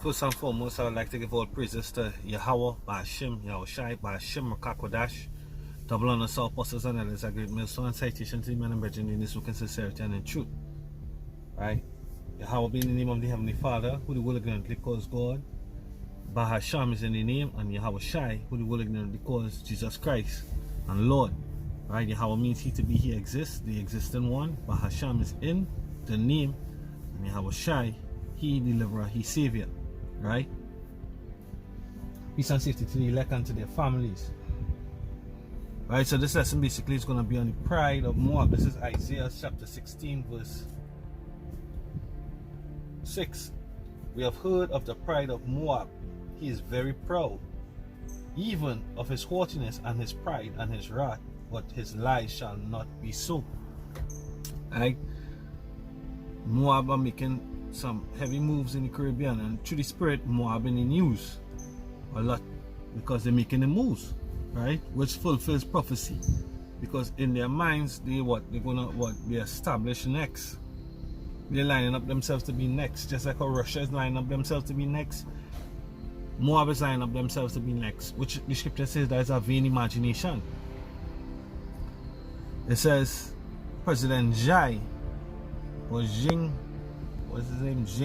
First and foremost, I would like to give all praises to Yahweh, Ba'ashim, Yahushai, Ba'ashim, Rakakwadash, double honor to all apostles and elders, a great millstone and citation to the man and brethren in this book in sincerity and in truth. Right? Yahweh being in the name of the Heavenly Father, who the will ignorantly calls God. Bahasham is in the name, and Yahweh Shai, who the will ignorantly calls Jesus Christ and Lord. Right? Yahweh means he to be, he exists, the existing one. Bahasham is in the name, and Yahweh Shai, he deliverer, he savior. Right? Peace and safety to the elect and to their families. Right, so this lesson basically is going to be on the pride of Moab. This is Isaiah chapter 16 verse 6. We have heard of the pride of Moab. He is very proud, even of his haughtiness and his pride and his wrath, but his lies shall not be so. Right? Moab are making some heavy moves in the Caribbean, and through the spirit, Moab in the news a lot because they're making the moves, right? Which fulfills prophecy, because in their minds they're gonna be established next. They're lining up themselves to be next, just like how Russia is lining up themselves to be next. Moab is lining up themselves to be next, which the scripture says that is a vain imagination. It says President Xi or Xing, what's his name? Xi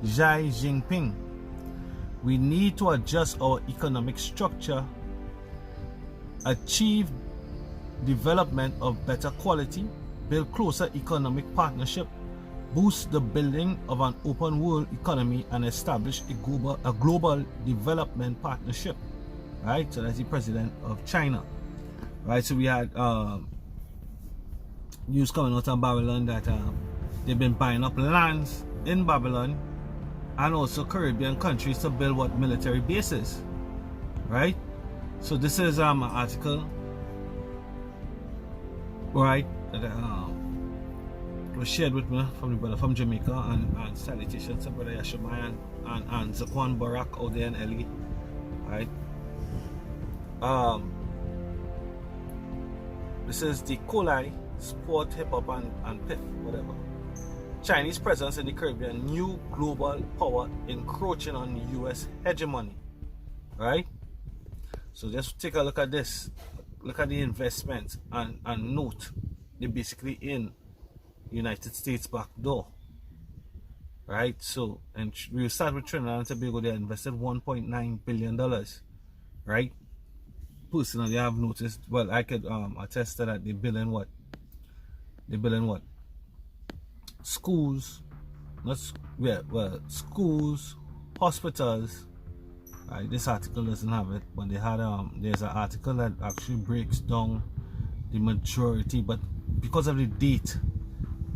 Jinping. We need to adjust our economic structure, achieve development of better quality, build closer economic partnership, boost the building of an open world economy, and establish a global development partnership. Right? So that's the president of China. Right? So we had news coming out of Babylon that they've been buying up lands in Babylon and also Caribbean countries to build military bases. Right? So this is an article, right, that was shared with me from the brother from Jamaica, and salutations to brother Yashimai and Zaquan Barak out there in LA. Right? This is the Kolai Sport, Hip Hop and PIF, whatever. Chinese presence in the Caribbean, new global power encroaching on US hegemony. Right? So just take a look at this. Look at the investment and note they're basically in United States back door. Right? So, and we'll start with Trinidad and Tobago. They invested $1.9 billion. Right? Personally, I've noticed, well, I could attest to that. They're building what? Schools, schools, hospitals. Right, this article doesn't have it, but they had there's an article that actually breaks down the majority, but because of the date,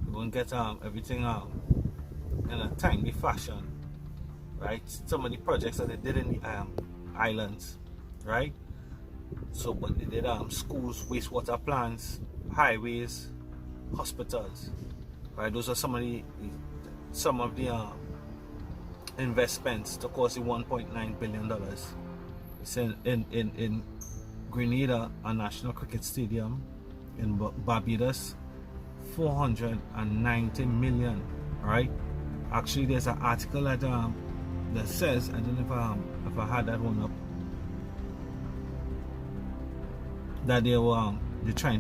we won't get everything in a timely fashion. Right, some of the projects that they did in the islands, right? So, but they did schools, wastewater plants, highways, hospitals. Right, those are some of the investments to cost the $1.9 billion. It's in Grenada, a national cricket stadium, in Barbados, $490 million. Right? Actually, there's an article that says, I don't know if I had that one up, that they're trying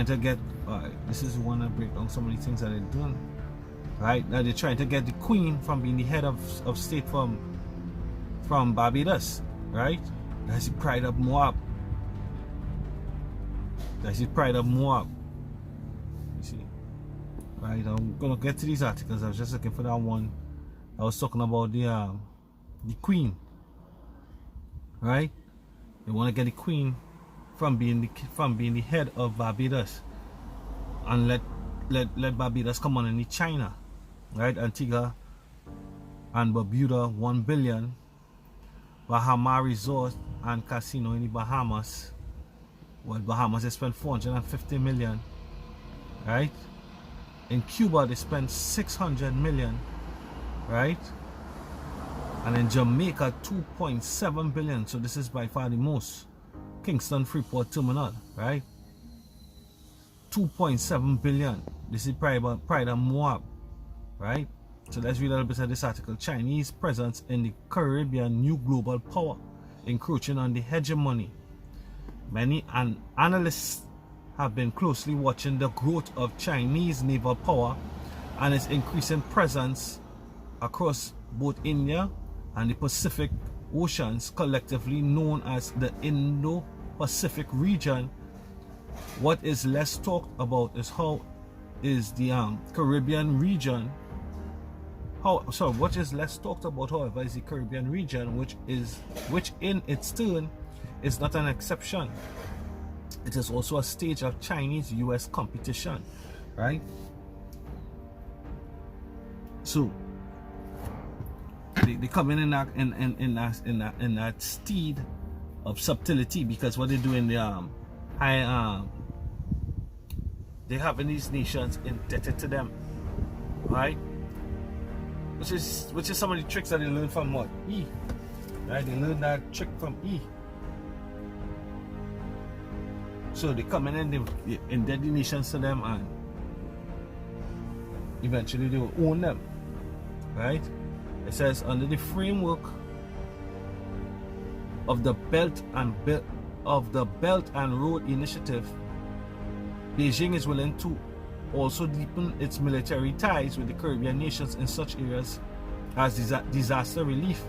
to get. This is one that break down some of the things that they're doing. Right? Now they're trying to get the Queen from being the head of state from Barbados. Right? That's the pride of Moab. That's the pride of Moab. You see? Right? I'm gonna get to these articles. I was just looking for that one. I was talking about the Queen. Right? They want to get the Queen from being the head of Barbados, and let Barbados come on in China. Right? Antigua and Barbuda, $1 billion. Bahama Resort and Casino in the Bahamas. Well, Bahamas they spent $450 million. Right? In Cuba they spent $600 million. Right? And in Jamaica, $2.7 billion. So this is by far the most. Kingston Freeport Terminal, right? $2.7 billion. This is pride of Moab, right? So let's read a little bit of this article. Chinese presence in the Caribbean, new global power encroaching on the hegemony. Many analysts have been closely watching the growth of Chinese naval power and its increasing presence across both India and the Pacific Oceans, collectively known as the Indo-Pacific region. What is less talked about is the Caribbean region. What is less talked about, however, is the Caribbean region, which in its turn is not an exception. It is also a stage of Chinese-US competition, right? So they come in that steed of subtlety, because what they do in the they having these nations indebted to them, right? Which is some of the tricks that they learn from what? E. Right? They learn that trick from E. So they come in and they indent the nations to them, and eventually they will own them. Right? It says under the framework of the Belt and Road Initiative, Beijing is willing to also deepen its military ties with the Caribbean nations in such areas as disaster relief,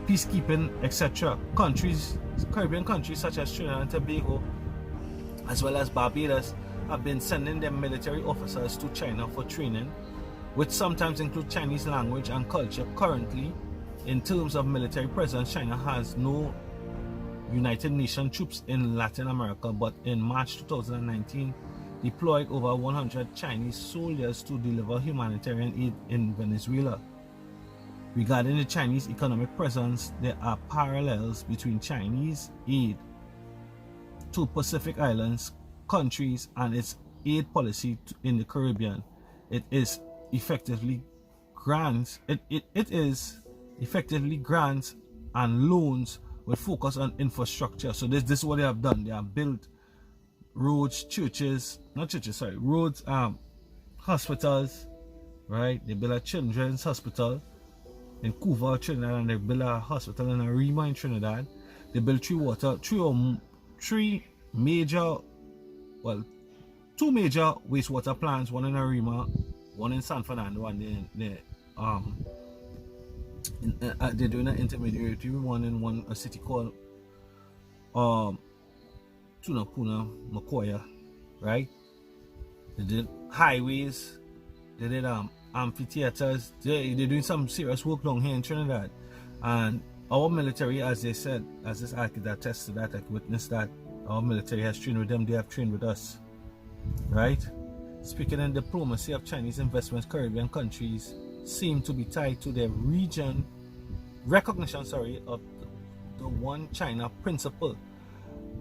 peacekeeping, etc. Caribbean countries such as Trinidad and Tobago, as well as Barbados, have been sending their military officers to China for training, which sometimes include Chinese language and culture. Currently, in terms of military presence, China has no United Nations troops in Latin America, but in March 2019, deployed over 100 Chinese soldiers to deliver humanitarian aid in Venezuela. Regarding the Chinese economic presence, there are parallels between Chinese aid to Pacific Islands countries and its aid policy in the Caribbean. It is effectively grants and loans with focus on infrastructure. So this is what they have done. They have built roads, hospitals, right? They built a children's hospital in Couva, Trinidad, and they built a hospital in Arima in Trinidad. They built two major wastewater plants, one in Arima, one in San Fernando, and they're doing an intermediary one in a city called Tunapuna, Makoya, right? They did highways, they did amphitheaters. They're doing some serious work down here in Trinidad. And our military, as they said, as this article attests to that, I witnessed that our military has trained with them, they have trained with us, right? Speaking in diplomacy of Chinese investments, Caribbean countries seem to be tied to their recognition of the One China principle,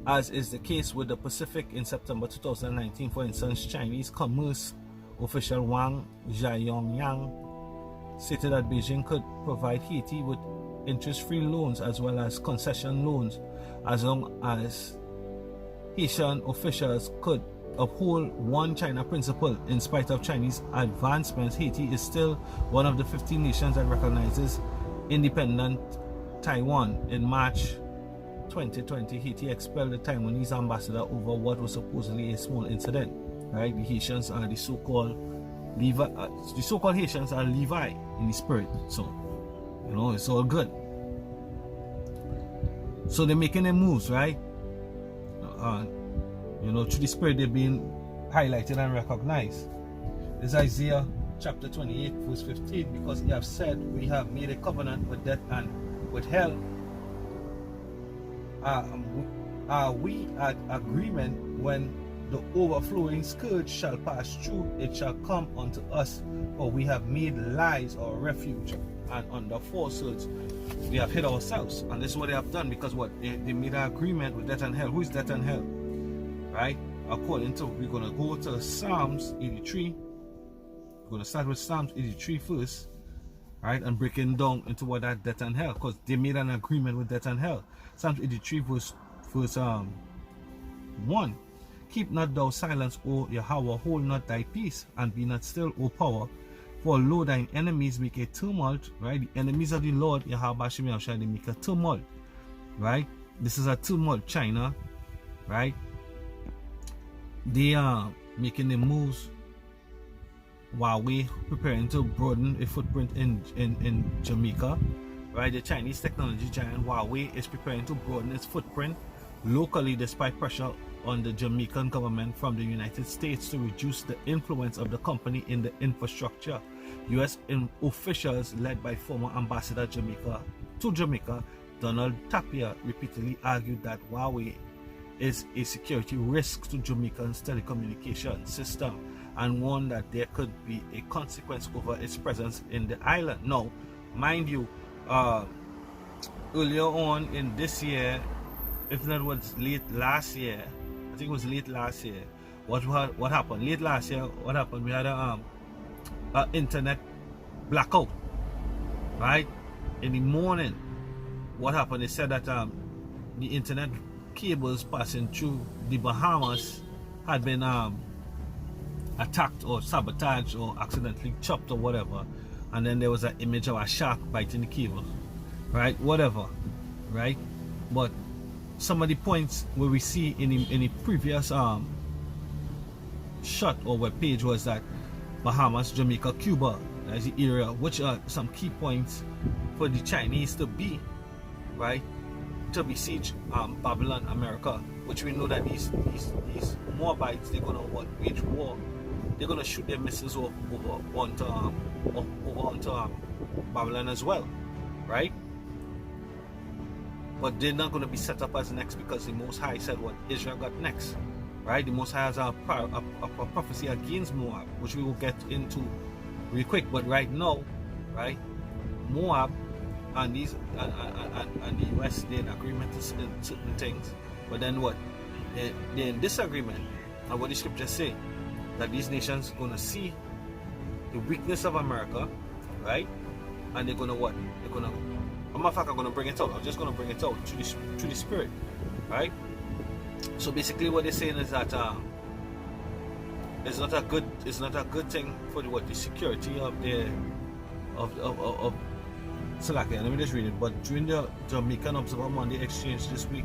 as is the case with the Pacific. In September 2019, for instance, Chinese commerce official Wang Zhaoyongyang stated that Beijing could provide Haiti with interest-free loans as well as concession loans, as long as Haitian officials could uphold One China principle. In spite of Chinese advancements, Haiti is still one of the 15 nations that recognizes independent Taiwan. In March 2020, Haiti expelled the Taiwanese ambassador over what was supposedly a small incident. Right? The Haitians are the so-called Haitians are Levi in the spirit. So, it's all good. So they're making their moves, right? Through the spirit they're being highlighted and recognized. This is Isaiah chapter 28, verse 15. Because ye have said, we have made a covenant with death and with hell. Are we at agreement when the overflowing scourge shall pass through? It shall come unto us, for we have made lies our refuge, and under falsehoods we have hid ourselves. And this is what they have done, because they made an agreement with death and hell. Who is death and hell? Right? According to, we're going to go to Psalms 83. We're going to start with Psalms 83 first, right? And breaking down into what that death and hell, because they made an agreement with death and hell. Psalms 83 verse 1. Keep not thou silence, O Yahweh, hold not thy peace, and be not still, O power. For lo, thine enemies make a tumult, right? The enemies of the Lord, Yahweh Hashem Yahushua, they make a tumult, right? This is a tumult, China, right? They are making the moves while we preparing to broaden a footprint in Jamaica, right? The Chinese technology giant Huawei is preparing to broaden its footprint locally despite pressure on the Jamaican government from the United States to reduce the influence of the company in the infrastructure. U.S. officials led by former Ambassador to Jamaica, Donald Tapia, repeatedly argued that Huawei is a security risk to Jamaica's telecommunication system and warned that there could be a consequence over its presence in the island. Now, mind you, earlier on in this year, if not was late last year, I think it was late last year, what happened? Late last year, what happened? We had a internet blackout, right? In the morning, what happened? They said that the internet cables passing through the Bahamas had been attacked or sabotaged or accidentally chopped or whatever, and then there was an image of a shark biting the cable, right? Whatever, right? But some of the points where we see in the previous shot or web page was that Bahamas, Jamaica, Cuba, that's the area, which are some key points for the Chinese to be, right, to besiege Babylon, America, which we know that these Moabites, they're gonna wage war. They're gonna shoot their missiles over onto Babylon as well, right? But they're not going to be set up as next because the Most High said what Israel got next, right? The Most High has a prophecy against Moab, which we will get into real quick. But right now, right, Moab and the US, they're in agreement to certain things. But then what? They're in disagreement. And what the scriptures say, that these nations are going to see the weakness of America, right? And they're going to what? They're going to, matter of fact, I'm going to bring it out. I'm just going to bring it out through the Spirit, right? So basically, what they're saying is that it's not a good thing for the security of Salakia. Let me just read it. But during the Jamaican Observer Monday exchange this week,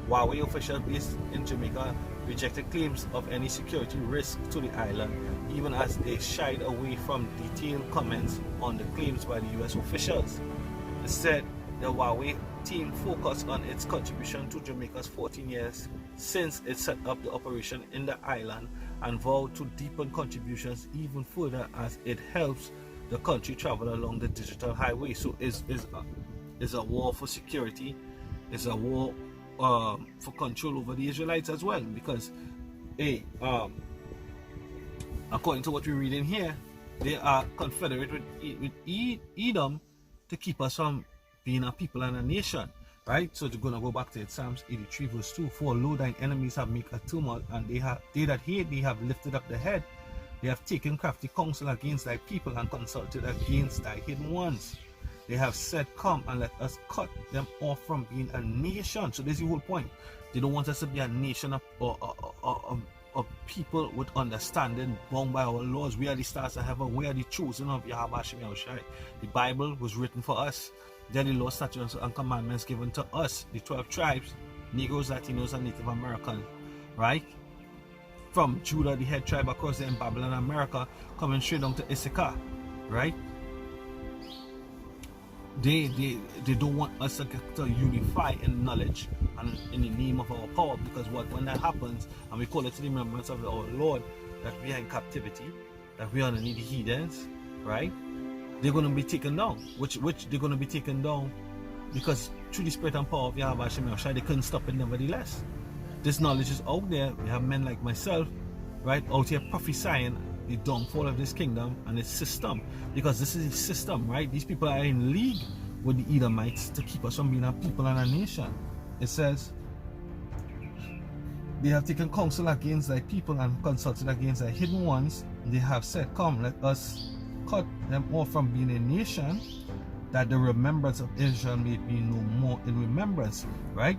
Huawei officials based in Jamaica rejected claims of any security risk to the island, even as they shied away from detailed comments on the claims by the US officials. Instead, the Huawei team focused on its contribution to Jamaica's 14 years since it set up the operation in the island and vowed to deepen contributions even further as it helps the country travel along the digital highway. So it's a war for security, it's a war for control over the Israelites as well, because according to what we read in here, they are confederate with Edom to keep us from being a people and a nation, right? So we're gonna go back to it, Psalms 83 verse 2. For lo, thine enemies have made a tumult, and they that hate thee have lifted up the head. They have taken crafty counsel against thy people and consulted against thy hidden ones. They have said, come and let us cut them off from being a nation. So this is the whole point. They don't want us to be a nation of people with understanding, bound by our laws. We are the stars of heaven. We are the chosen of Yahweh Hashem Yahushua. The Bible was written for us. They are the laws, statutes, and commandments given to us, the 12 tribes, Negroes, Latinos, and Native Americans, right? From Judah, the head tribe, across there in Babylon, America, coming straight down to Issachar, right? They don't want us to unify in knowledge and in the name of our power, because when that happens, and we call it to the remembrance of our Lord, that we are in captivity, that we are underneath the heathens, right? They're going to be taken down, which they're going to be taken down because through the spirit and power of Yahweh Hashem Yahushua, they couldn't stop it nevertheless. This knowledge is out there. We have men like myself, right, out here prophesying the downfall of this kingdom and its system, because this is a system, right? These people are in league with the Edomites to keep us from being a people and a nation. It says, they have taken counsel against thy people and consulted against thy hidden ones. They have said, come, let us cut them off from being a nation, that the remembrance of Israel may be no more in remembrance, right?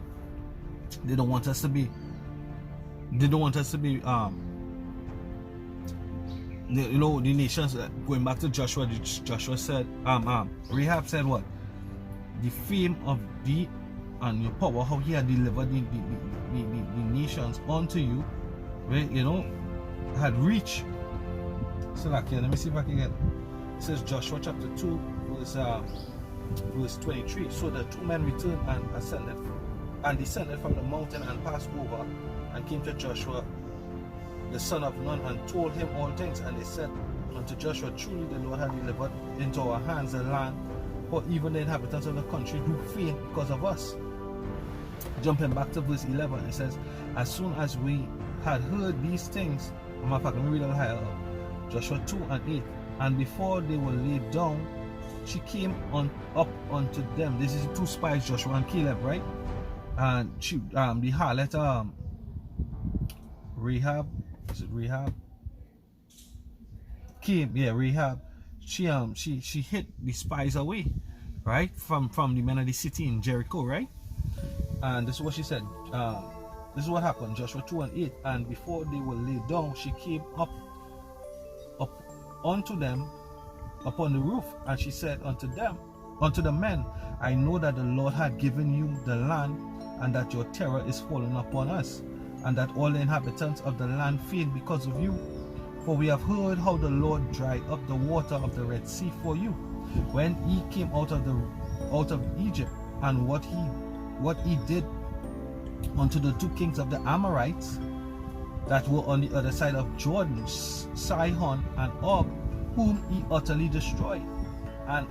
They don't want us to be you know, the nations, going back to Joshua, Joshua said, Rahab said what? The fame of thee and your power, how he had delivered the nations unto you, right? You know, had reached. So like here, let me see if I can get. It says Joshua chapter 2, verse 23. So the two men returned and ascended and descended from the mountain and passed over and came to Joshua the son of Nun and told him all things. And they said unto Joshua, truly the Lord had delivered into our hands the land, for even the inhabitants of the country do faint because of us. Jumping back to verse 11, it says, as soon as we had heard these things, let me read a little higher up. Joshua 2 and 8, and before they were laid down, she came up unto them. This is the two spies, Joshua and Caleb, right? And she, the harlot, Rahab, is it Rahab? Rahab. She hid the spies away, right, from the men of the city in Jericho, right? And this is what she said. This is what happened. Joshua 2 and 8. And before they were laid down, she came up unto them upon the roof, and she said unto the men, I know that the Lord had given you the land, and that your terror is fallen upon us, and that all the inhabitants of the land faint because of you. For we have heard how the Lord dried up the water of the Red Sea for you, when he came out of Egypt, and what he did unto the two kings of the Amorites that were on the other side of Jordan, Sihon and Og, whom he utterly destroyed. And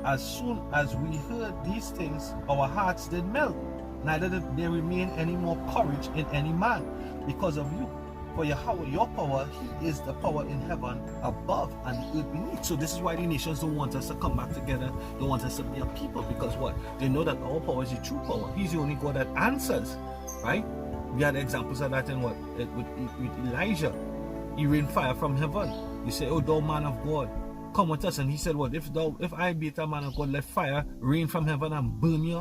as soon as we heard these things, our hearts did melt, neither did there remain any more courage in any man because of you. For Yahweh, your power, he is the power in heaven above and the earth beneath. So this is why the nations don't want us to come back together, don't want us to be a people, because what? They know that our power is the true power. He's the only God that answers, right? We had examples of that in what? With Elijah. He rained fire from heaven. He said, oh, thou man of God, come with us. And he said, what? If I be a man of God, let fire rain from heaven and burn you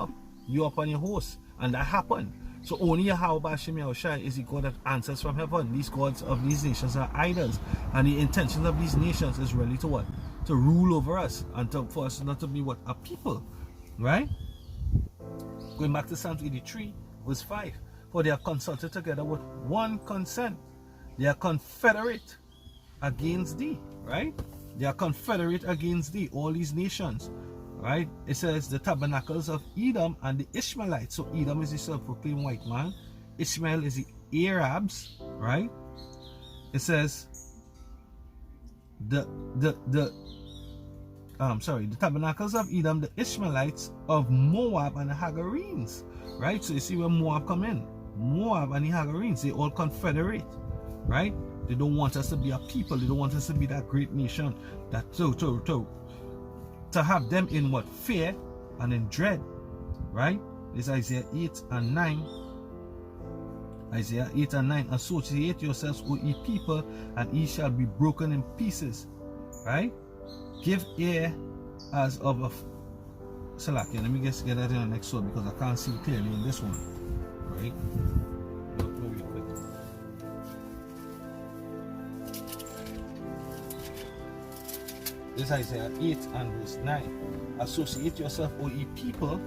up and your host. And that happened. So only Yahweh Hashem Yahushai is the God that answers from heaven. These gods of these nations are idols. And the intention of these nations is really to what? To rule over us. And for us not to be what? A people. Right? Going back to Psalms 83, verse 5. For they are consulted together with one consent. They are confederate against thee. Right? They are confederate against thee. All these nations. Right? It says the tabernacles of Edom and the Ishmaelites. So Edom is the self-proclaimed white man. Ishmael is the Arabs. Right? It says the tabernacles of Edom, the Ishmaelites, of Moab and the Hagarenes. Right? So you see where Moab come in. Moab and the Hagarenes, they all confederate. Right? They don't want us to be a people. They don't want us to be that great nation. That to have them in what? Fear and in dread. Right? This is Isaiah 8 and 9. Isaiah 8 and 9. Associate yourselves, O ye people, and ye shall be broken in pieces. Right? Give ear as of a... Salakia, let me just get that in the next one because I can't see clearly in this one. Right? Real quick. This is Isaiah 8 and verse 9. Associate yourself, O ye people,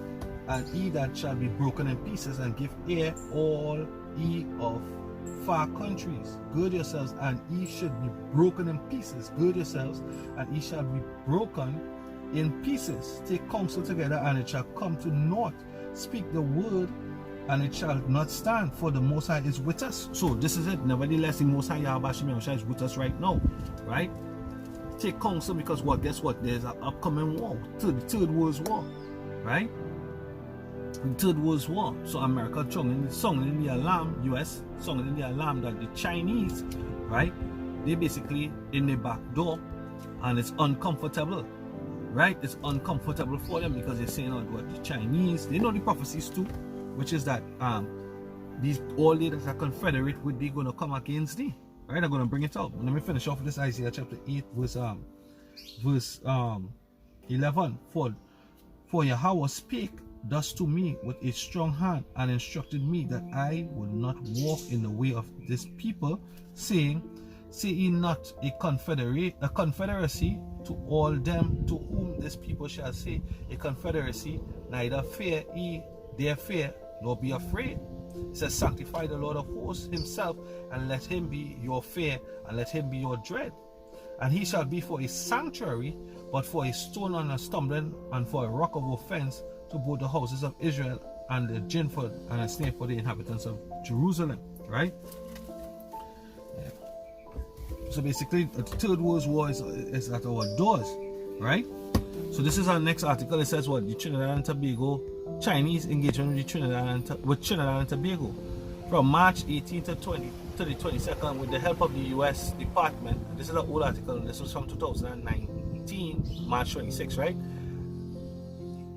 and ye that shall be broken in pieces, and give ear, all ye of far countries. Gird yourselves, and ye should be broken in pieces. Gird yourselves, and ye shall be broken in pieces. Take counsel together, and it shall come to naught. Speak the word, and it shall not stand, for the Most High is with us. So this is it. Nevertheless, the Most High Yahweh Hashem Yahushua is with us right now. Right? Take counsel, because what? Guess what? There's an upcoming war. The Third World War. Right? The Third World War. So America sounding the alarm, US sounding the alarm that the Chinese, right? They basically in the back door, and it's uncomfortable. Right? It's uncomfortable for them because they're saying, oh, what, the Chinese, they know the prophecies too, which is that these all they that are confederate with, they're going to come against thee. Right? I'm going to bring it out. Let me finish off with this Isaiah chapter 8 verse 11. For Yahweh spake thus to me with a strong hand, and instructed me that I would not walk in the way of this people, saying, Say ye not a confederacy to all them to whom this people shall say a confederacy, neither fear ye their fear, nor be afraid. It says, sanctify the Lord of hosts himself, and let him be your fear, and let him be your dread. And he shall be for a sanctuary, but for a stone and a stumbling, and for a rock of offense to both the houses of Israel, and a gin for and a snare for the inhabitants of Jerusalem. Right? Yeah. So basically, the Third World War is at our doors. Right? So this is our next article. It says what? The Trinidad and Tobago Chinese engagement with Trinidad and Tobago. From March 18 to the 22nd, with the help of the U.S. Department. This is an old article. This was from 2019, March 26, right?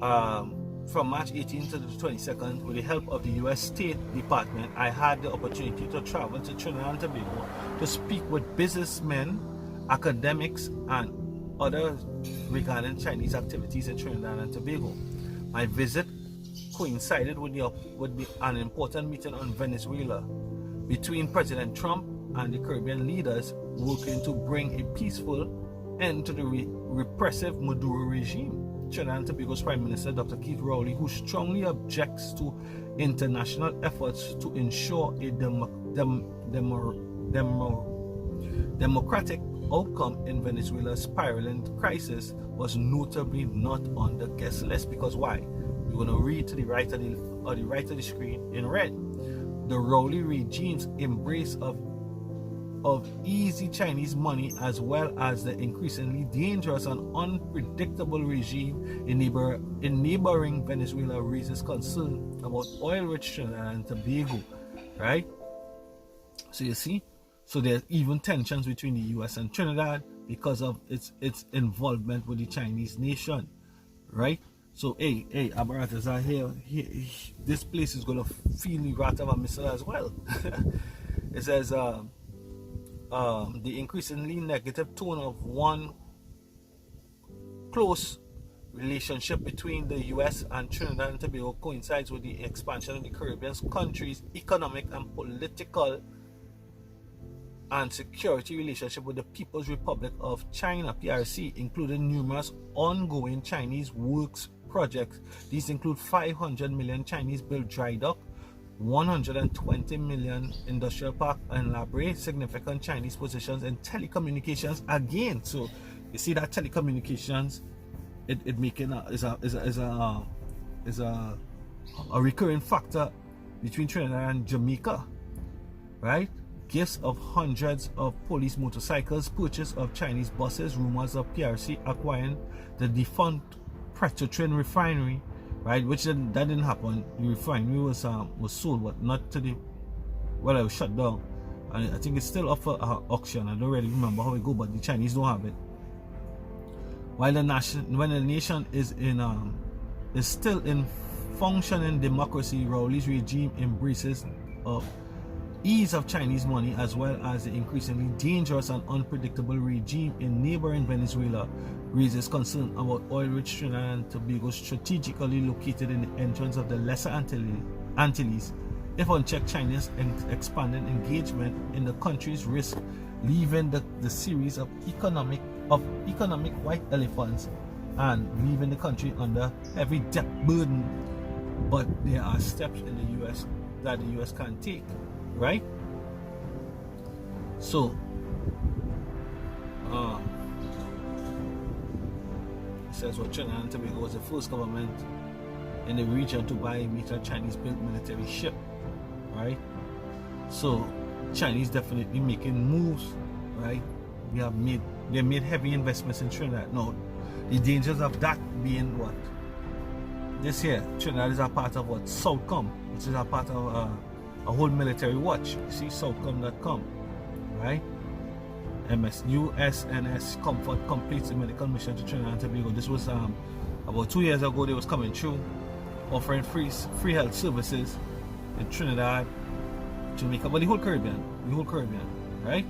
From March 18 to the 22nd, with the help of the U.S. State Department, I had the opportunity to travel to Trinidad and Tobago to speak with businessmen, academics, and others regarding Chinese activities in Trinidad and Tobago. My visit coincided with an important meeting on Venezuela between President Trump and the Caribbean leaders working to bring a peaceful end to the repressive Maduro regime. Trinidad and Tobago's Prime Minister Dr. Keith Rowley, who strongly objects to international efforts to ensure a democratic outcome in Venezuela's spiraling crisis, was notably not on the guest list. Because why? We're going to read to the right of the screen in red. The Rowley regime's embrace of easy Chinese money, as well as the increasingly dangerous and unpredictable regime in neighboring Venezuela, raises concern about oil-rich Trinidad and Tobago, right? So you see, so there's even tensions between the U.S. and Trinidad because of its involvement with the Chinese nation, right? So hey, apparatus are here. This place is gonna feel the wrath of a missile as well. It says the increasingly negative tone of one close relationship between the U.S. and Trinidad and Tobago coincides with the expansion of the Caribbean countries' economic and political and security relationship with the People's Republic of China, PRC, including numerous ongoing Chinese works projects. These include 500 million Chinese built dry dock, 120 million industrial park and library, significant Chinese positions in telecommunications again. So you see that telecommunications, it making is a recurring factor between Trinidad and Jamaica, right? Gifts of hundreds of police motorcycles, purchase of Chinese buses, rumors of PRC acquiring the defunct Petrotrin refinery, right? Which that didn't happen. The refinery was sold, but not to the, well, it was shut down, and I think it's still up for auction. I don't really remember how it go, but the Chinese don't have it. While the nation is still in functioning democracy, Rowley's regime embraces ease of Chinese money, as well as the increasingly dangerous and unpredictable regime in neighboring Venezuela, raises concern about oil-rich Trinidad and Tobago, strategically located in the entrance of the Lesser Antilles. If unchecked, China's expanding engagement in the countries risk leaving the series of economic white elephants and leaving the country under heavy debt burden. But there are steps in the U.S. that the U.S. can take, right? So it says what Trinidad and Tobago was the first government in the region to buy a major Chinese-built military ship, right? So Chinese definitely making moves, right? They made heavy investments in Trinidad. Now, the dangers of that being what? This here, Trinidad is a part of what? Southcom, which is a part of a whole military watch. You see, Southcom.com, right? USNS Comfort completes a medical mission to Trinidad and Tobago. This was about 2 years ago. They was coming through, offering free health services in Trinidad, Jamaica, but the whole Caribbean, right?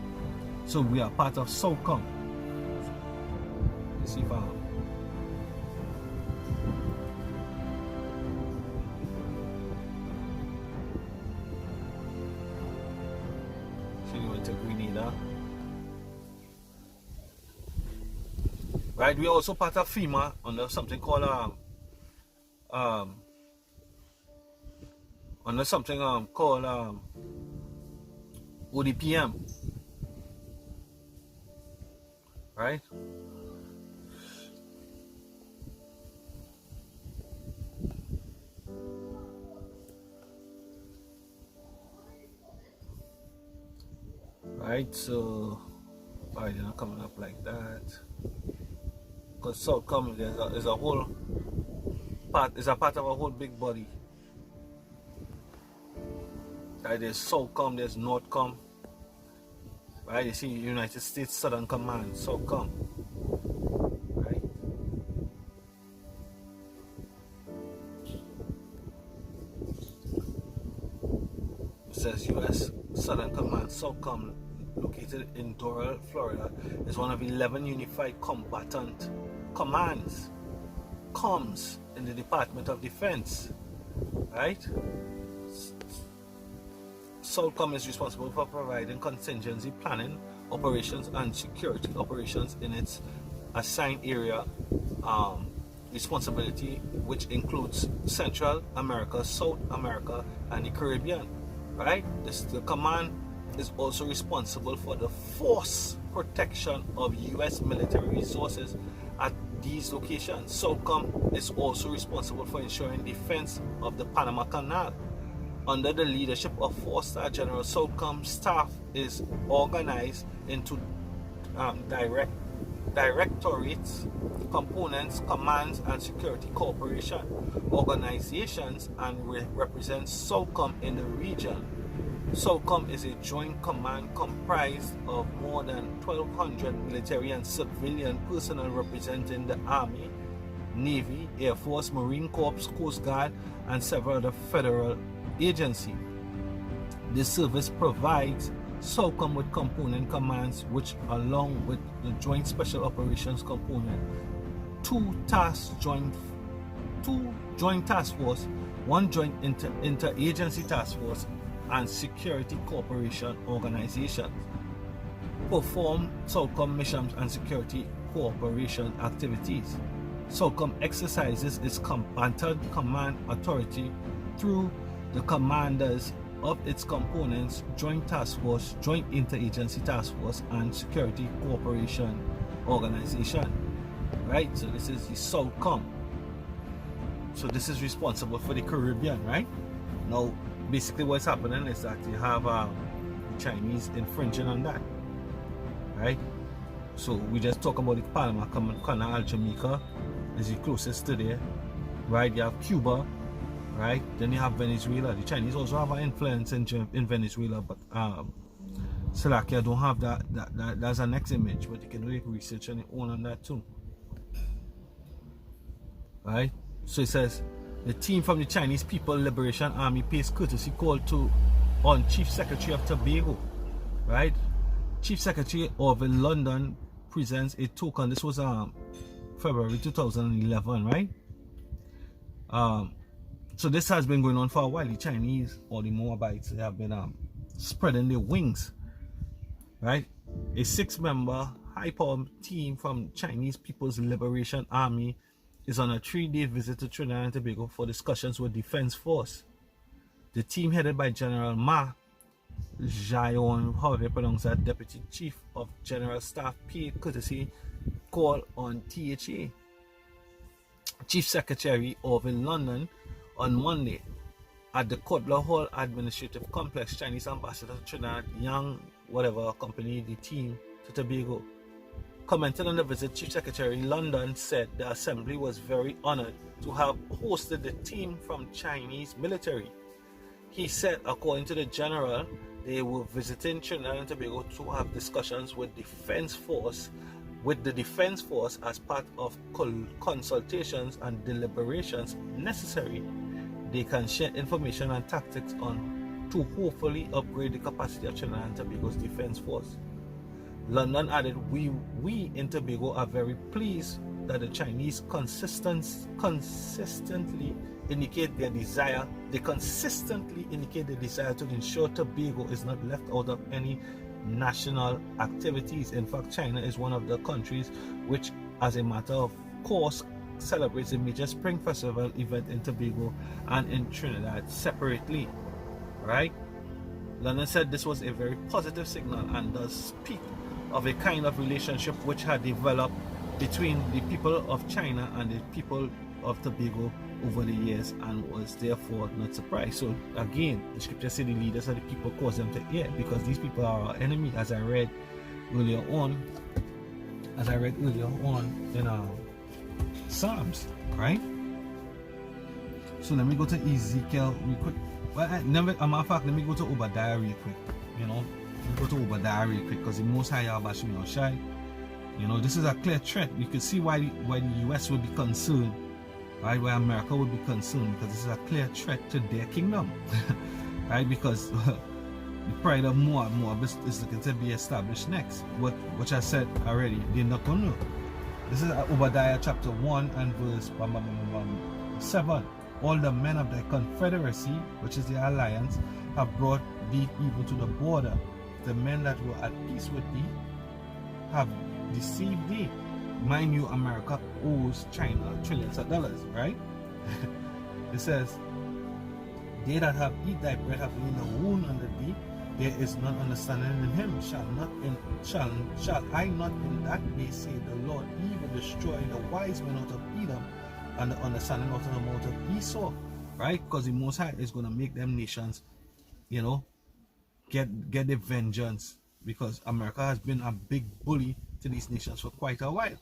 So we are part of Southcom. Let's see if she went to Grenada. Right? We are also part of FEMA under something called ODPM, right? Right, so why they're not coming up like that? Because Southcom is a whole part, is a part of a whole big body. Right, there's Southcom, there's Northcom. Right, you see United States Southern Command, Southcom. Right? It says US Southern Command, Southcom, located in Doral, Florida, is one of 11 unified combatant commands, COMs, in the Department of Defense. Right? Southcom is responsible for providing contingency planning, operations, and security operations in its assigned area responsibility, which includes Central America, South America, and the Caribbean. Right? The command is also responsible for the force protection of U.S. military resources at these locations. Southcom is also responsible for ensuring defense of the Panama Canal. Under the leadership of 4-star General, Southcom staff is organized into directorates, components, commands, and security cooperation organizations, and represents Southcom in the region. Southcom is a joint command comprised of more than 1,200 military and civilian personnel representing the Army, Navy, Air Force, Marine Corps, Coast Guard, and several other federal agencies. This service provides Southcom with component commands, which, along with the Joint Special Operations Component, two joint task force, one joint interagency task force, and security cooperation organizations, perform Southcom missions and security cooperation activities. Southcom exercises its combatant command authority through the commanders of its components, Joint Task Force, Joint Interagency Task Force, and Security Cooperation Organization. Right? So this is the Southcom. So this is responsible for the Caribbean, right? Now, basically what's happening is that you have the Chinese infringing on that. Right? So we just talk about the Panama Canal, Jamaica is the closest to there. Right? You have Cuba. Right? Then you have Venezuela. The Chinese also have an influence in Venezuela, but Slovakia don't have that. That's a next image, but you can do research on your own on that too. Right? So it says the team from the Chinese People Liberation Army pays courtesy call on Chief Secretary of Tobago. Right? Chief Secretary of London presents a token. This was February 2011, right? So this has been going on for a while. The Chinese or the Moabites, they have been spreading their wings, right? A 6-member high-powered team from Chinese People's Liberation Army is on a 3-day visit to Trinidad and Tobago for discussions with Defense Force. The team, headed by General Ma Jiaon, however you pronounce that, Deputy Chief of General Staff, paid courtesy call on THA. Chief Secretary of London on Monday at the Cutler Hall Administrative Complex. Chinese Ambassador to Trinidad, Yang, whatever, accompanied the team to Tobago. Commenting on the visit, Chief Secretary London said the assembly was very honored to have hosted the team from Chinese military. He said, according to the general, they were visiting Trinidad and Tobago to have discussions with the Defense Force as part of consultations and deliberations necessary. They can share information and tactics to hopefully upgrade the capacity of Trinidad and Tobago's Defense Force. London added, we in Tobago are very pleased that the Chinese consistently indicate their desire to ensure Tobago is not left out of any national activities. In fact, China is one of the countries which as a matter of course, celebrates a major spring festival event in Tobago and in Trinidad separately, right? London said this was a very positive signal and does speak of a kind of relationship which had developed between the people of China and the people of Tobago over the years, and was therefore not surprised. So again, the scripture said the leaders of the people caused them to err, because these people are our enemy, as I read earlier on in Psalms, right? So let me go to Ezekiel real quick. Well, as a matter of fact, let me go to Obadiah real quick. You know, let me go to Obadiah real quick, because the Most High Yahweh Shai Shai. You know, this is a clear threat. You can see why the US would be concerned, right? Why America would be concerned, because this is a clear threat to their kingdom, right? Because the pride of Moab is looking to be established next. Which I said already, they're not going to. This is Obadiah chapter 1 and verse 7. All the men of thy confederacy, which is the alliance, have brought thee even to the border. The men that were at peace with thee have deceived thee. Mind you, America owes China trillions of dollars, right? It says, they that have eat thy bread have laid a wound under thee. There is none understanding in him. Shall I not in that day, say the Lord, even destroy the wise men out of Edom, and the understanding out of the mouth of Esau, right? Because the Most High is going to make them nations, you know, get the vengeance, because America has been a big bully to these nations for quite a while.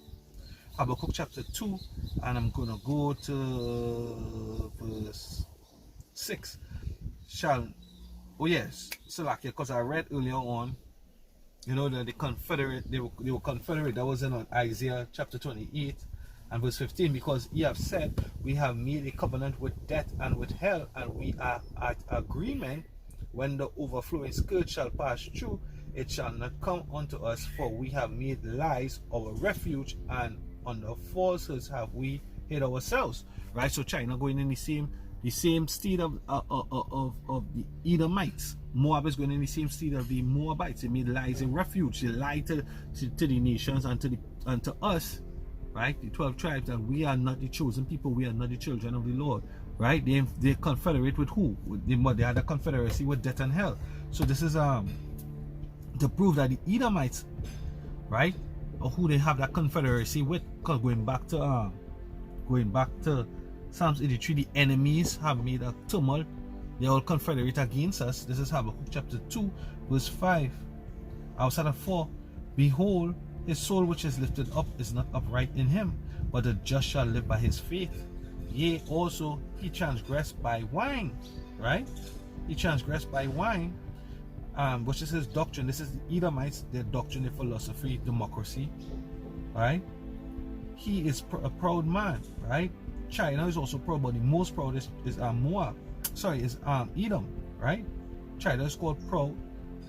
Habakkuk chapter 2, and I'm going to go to verse 6. Oh yes, Salakia, because I read earlier on, you know, that they were confederate. That was in Isaiah chapter 28 and verse 15, because ye have said, we have made a covenant with death and with hell, and we are at agreement. When the overflowing scourge shall pass through, it shall not come unto us, for we have made lies our refuge, and under falsehoods have we hid ourselves. Right? So China going in the same state of the Edomites. Moab is going in the same state of the Moabites. They made lies in refuge. They lied to the nations and to us, right? The 12 tribes, that we are not the chosen people. We are not the children of the Lord, right? They confederate with who? They had a confederacy with death and hell. So this is to prove that the Edomites, right, or who they have that confederacy with, because going back to Psalms 83, the enemies have made a tumult. They all confederate against us. This is Habakkuk chapter 2, verse 5. Outside of 4, behold, his soul which is lifted up is not upright in him, but the just shall live by his faith. Yea, also he transgressed by wine, right? He transgressed by wine, which is his doctrine. This is the Edomites, their doctrine, their philosophy, democracy, right? He is a proud man, right? China is also proud, but the most proud is Edom, right? China is called proud,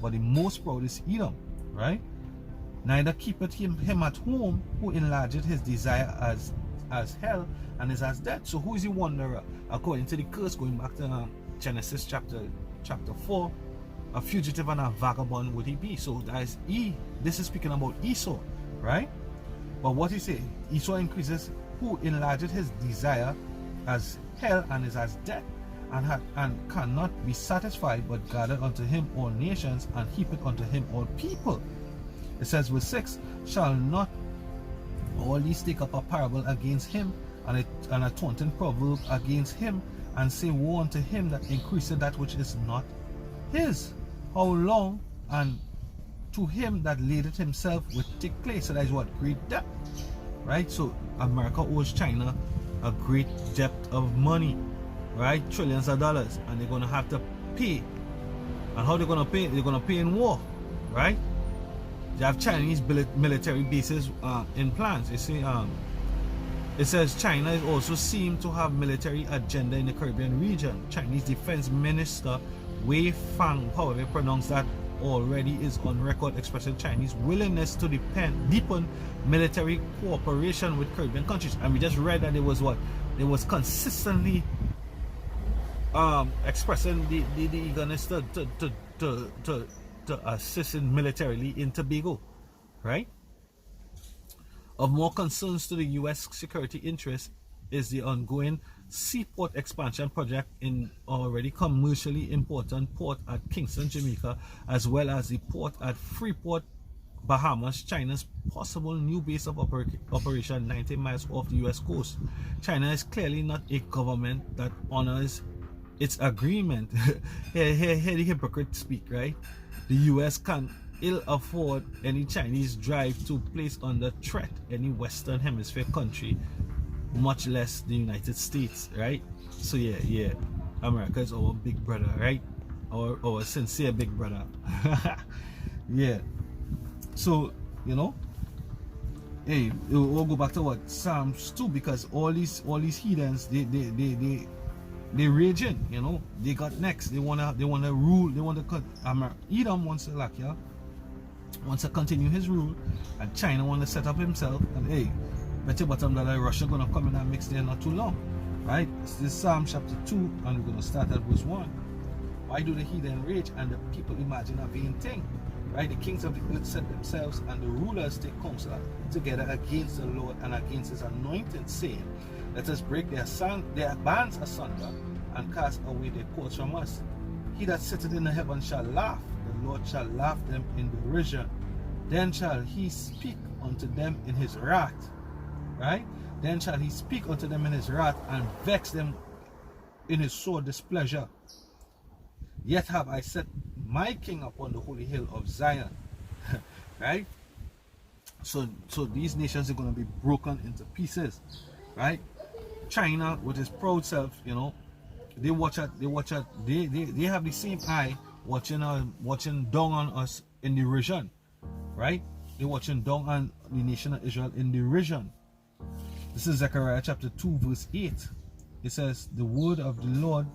but the most proud is Edom, right? Neither keepeth him at home, who enlargeth his desire as hell, and is as death. So who is the wanderer? According to the curse, going back to Genesis chapter 4, a fugitive and a vagabond would he be. So that is this is speaking about Esau, right? But what he say? Esau increases, who enlargeth his desire as hell, and is as death, and cannot be satisfied, but gathered unto him all nations, and heapeth unto him all people. It says verse 6, shall not all these take up a parable against him, and a taunting proverb against him, and say, woe unto him that increaseth that which is not his? How long? And to him that ladeth himself with thick clay. So that is what? Great debt, right? So America owes China a great debt of money, right? Trillions of dollars, and they're going to have to pay. And how they're going to pay? They're going to pay in war, right? They have Chinese military bases in plans. You see, it says China is also seen to have military agenda in the Caribbean region. Chinese Defense Minister Wei Fang, however pronounced that, already is on record expressing Chinese willingness to deepen military cooperation with Caribbean countries. And we just read that it was what? It was consistently expressing the eagerness to assist in militarily in Tobago, right? Of more concerns to the U.S. security interest is the ongoing seaport expansion project in already commercially important port at Kingston, Jamaica, as well as the port at Freeport, Bahamas, China's possible new base of operation 90 miles off the U.S. coast. China is clearly not a government that honors its agreement. Here the hypocrite speak, right? The U.S. can ill afford any Chinese drive to place under threat any Western Hemisphere country, much less the United States, right? So yeah, America is our big brother, right? Our sincere big brother. Yeah. So, you know, hey, we'll go back to what Psalms 2, because all these heathens, they raging, you know. They got next. They wanna rule. They want to cut. Edom wants to wants to continue his rule, and China want to set up himself. And hey, bet your bottom dollar Russia gonna come in and mix there not too long, right? This is Psalm chapter 2, and we're gonna start at verse 1. Why do the heathen rage and the people imagine a vain thing? Right? The kings of the earth set themselves, and the rulers take counsel together against the Lord and against his anointed, saying, let us break their bands asunder and cast away their cords from us. He that sitteth in the heaven shall laugh, the Lord shall laugh them in derision. Then shall he speak unto them in his wrath. Right? Then shall he speak unto them in his wrath, and vex them in his sore displeasure. Yet have I set my king upon the holy hill of Zion. Right? So these nations are going to be broken into pieces. Right? China with his proud self, you know, they have the same eye watching down on us in derision. Right? They're watching down on the nation of Israel in derision. This is Zechariah chapter 2 verse 8. It says, the word of the Lord,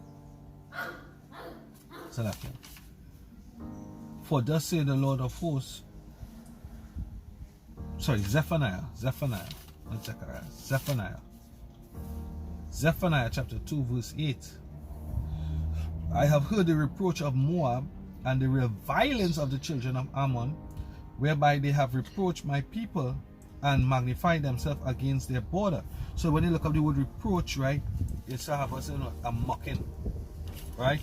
for thus say the Lord of hosts, Zephaniah, not Zechariah, Zephaniah chapter 2 verse 8. I have heard the reproach of Moab and the revilings of the children of Ammon, whereby they have reproached my people and magnified themselves against their border. So when you look up the word reproach, right, it's to have us in a mocking, right?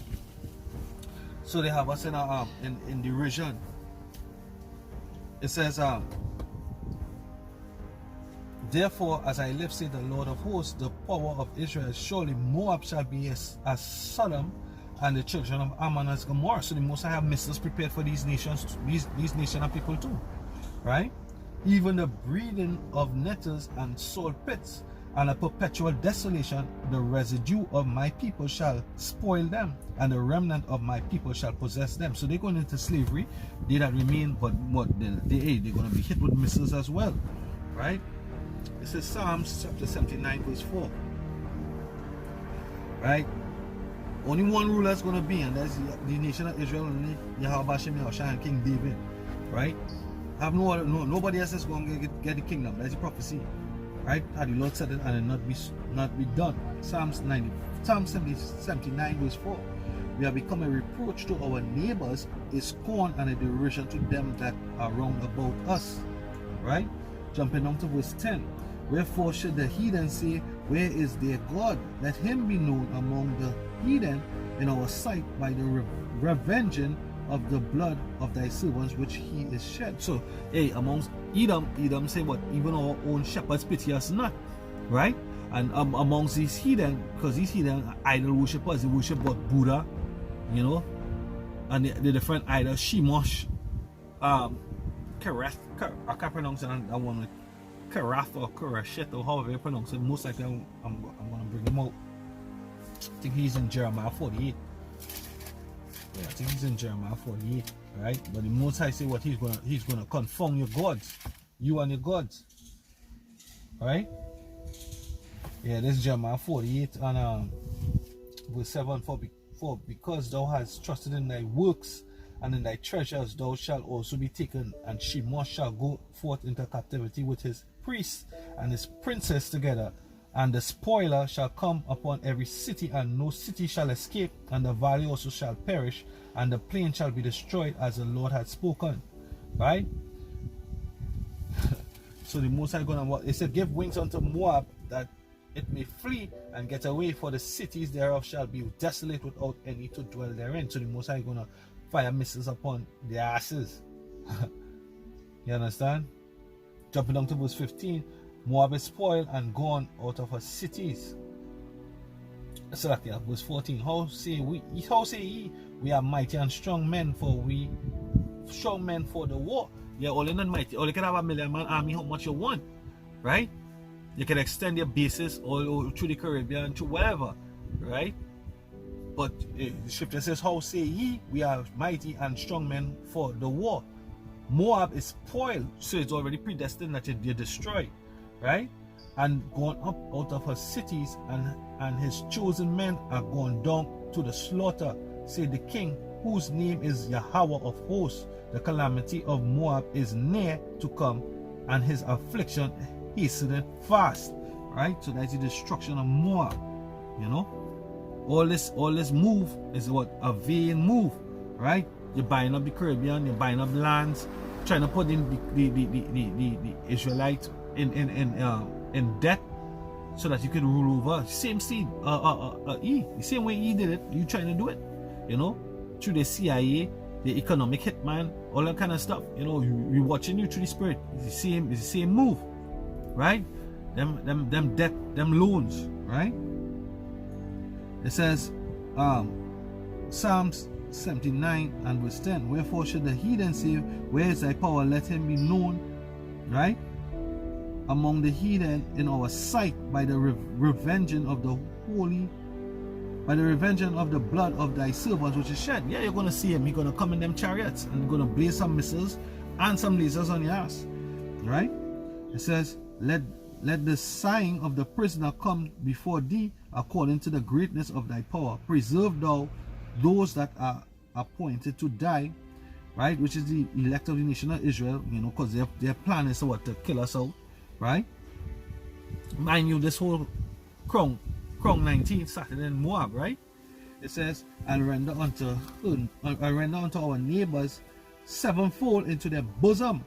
So they have us in derision. It says, therefore, as I live, say the Lord of hosts, the power of Israel, surely Moab shall be as Sodom, and the children of Ammon as Gomorrah. So the Most High have missiles prepared for these nations, these nation of people too, right? Even the breeding of nettles and salt pits and a perpetual desolation, the residue of my people shall spoil them, and the remnant of my people shall possess them. So they're going into slavery. They that remain, but they're going to be hit with missiles as well, right? This is Psalms chapter 79 verse 4, right? Only one ruler is going to be, and that's the nation of Israel, only Yahweh Shem Yahushua and King David, right? Nobody else is going to get the kingdom. That's the prophecy, right? And the Lord said it, and it not be done. Psalm 79 verse 4. We have become a reproach to our neighbors, a scorn and a derision to them that are round about us, right? Jumping down to verse 10. Wherefore should the heathen say, where is their God? Let him be known among the heathen in our sight by the revenging of the blood of thy servants which he is shed. So, hey, amongst Edom say what? Even our own shepherds pity us not, right? And amongst these heathen, because these heathen are idol worshippers, they worship what? Buddha, you know, and the different idols, Shemosh, Karath, I can't pronounce that one, Karath or Karashet or however you pronounce it. Most likely I'm gonna bring him out. I think he's in Jeremiah 48. Yeah, I think he's in Jeremiah 48, right? But the Most High say what he's gonna confound your gods, you and your gods, right? Yeah, this is Jeremiah 48 and verse 7. For because thou hast trusted in thy works and in thy treasures, thou shalt also be taken, and Shemosh shall go forth into captivity with his priests and his princes together. And the spoiler shall come upon every city, and no city shall escape, and the valley also shall perish, and the plain shall be destroyed, as the Lord had spoken. Right? So the Most High gonna what? It said, give wings unto Moab, that it may flee and get away, for the cities thereof shall be desolate without any to dwell therein. So the Most High gonna fire missiles upon their asses. You understand? Jumping down to verse 15, Moab is spoiled and gone out of her cities. So like yeah, verse 14, how say ye, we are mighty and strong men, for the war. Yeah, all in and mighty. All you can have a million man army, how much you want, right? You can extend your bases all through the Caribbean, to wherever, right? But the scripture says, how say ye, we are mighty and strong men for the war. Moab is spoiled, so it's already predestined that you're destroyed, right? And gone up out of her cities, and his chosen men are gone down to the slaughter, said the king, whose name is Yahweh of hosts. The calamity of Moab is near to come, and his affliction hasteneth fast, right? So that's the destruction of Moab. You know, all this move is what? A vain move, right? You're buying up the Caribbean, you're buying up lands, trying to put in the Israelites in debt so that you can rule over. Same seed, the same way he did it, you trying to do it, you know, through the CIA, the economic hitman, all that kind of stuff. You know, we watching you through the spirit. It's the same move, right? Them debt, them loans, right? It says, Psalms 79 and verse 10, wherefore should the heathen say, where is thy power? Let him be known, right, among the heathen in our sight, by the revenging of the holy, by the revenging of the blood of thy servants which is shed. Yeah, you're going to see him. He's going to come in them chariots and going to blaze some missiles and some lasers on your ass, right? It says, let the sighing of the prisoner come before thee, according to the greatness of thy power. Preserve thou those that are appointed to die, right? Which is the elect of the nation of Israel, you know, because their plan is what? To kill us out, right? Mind you, this whole Crown 19 started in Moab, right? It says, and render unto our neighbors sevenfold into their bosom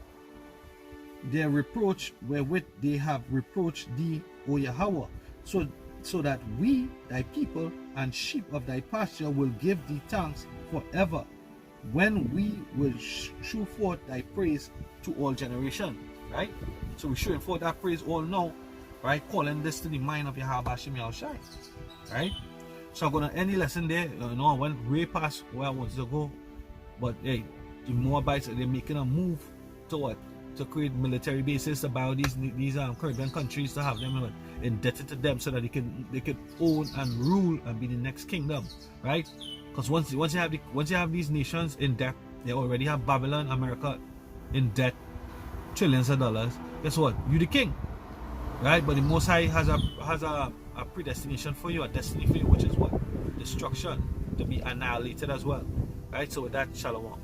their reproach wherewith they have reproached thee, O Yahweh, so that we, thy people, and sheep of thy pasture will give thee thanks forever, when we will shew forth thy praise to all generations, right? So we're showing forth that praise all now, right? Calling this to the mind of Yahweh Hashem Yahushai, right? So I'm going to end the lesson there. You know, I went way past where I wanted to go, but hey, the Moabites, they're making a move to what? To create military bases, to buy these Caribbean countries, to have them indebted to them, so that they can own and rule and be the next kingdom, right? Because once you have these nations in debt, they already have Babylon, America in debt, trillions of dollars. Guess what? You the king, right? But the Most High has a predestination for you, a destiny for you, which is what? Destruction, to be annihilated as well, right? So with that, shalom.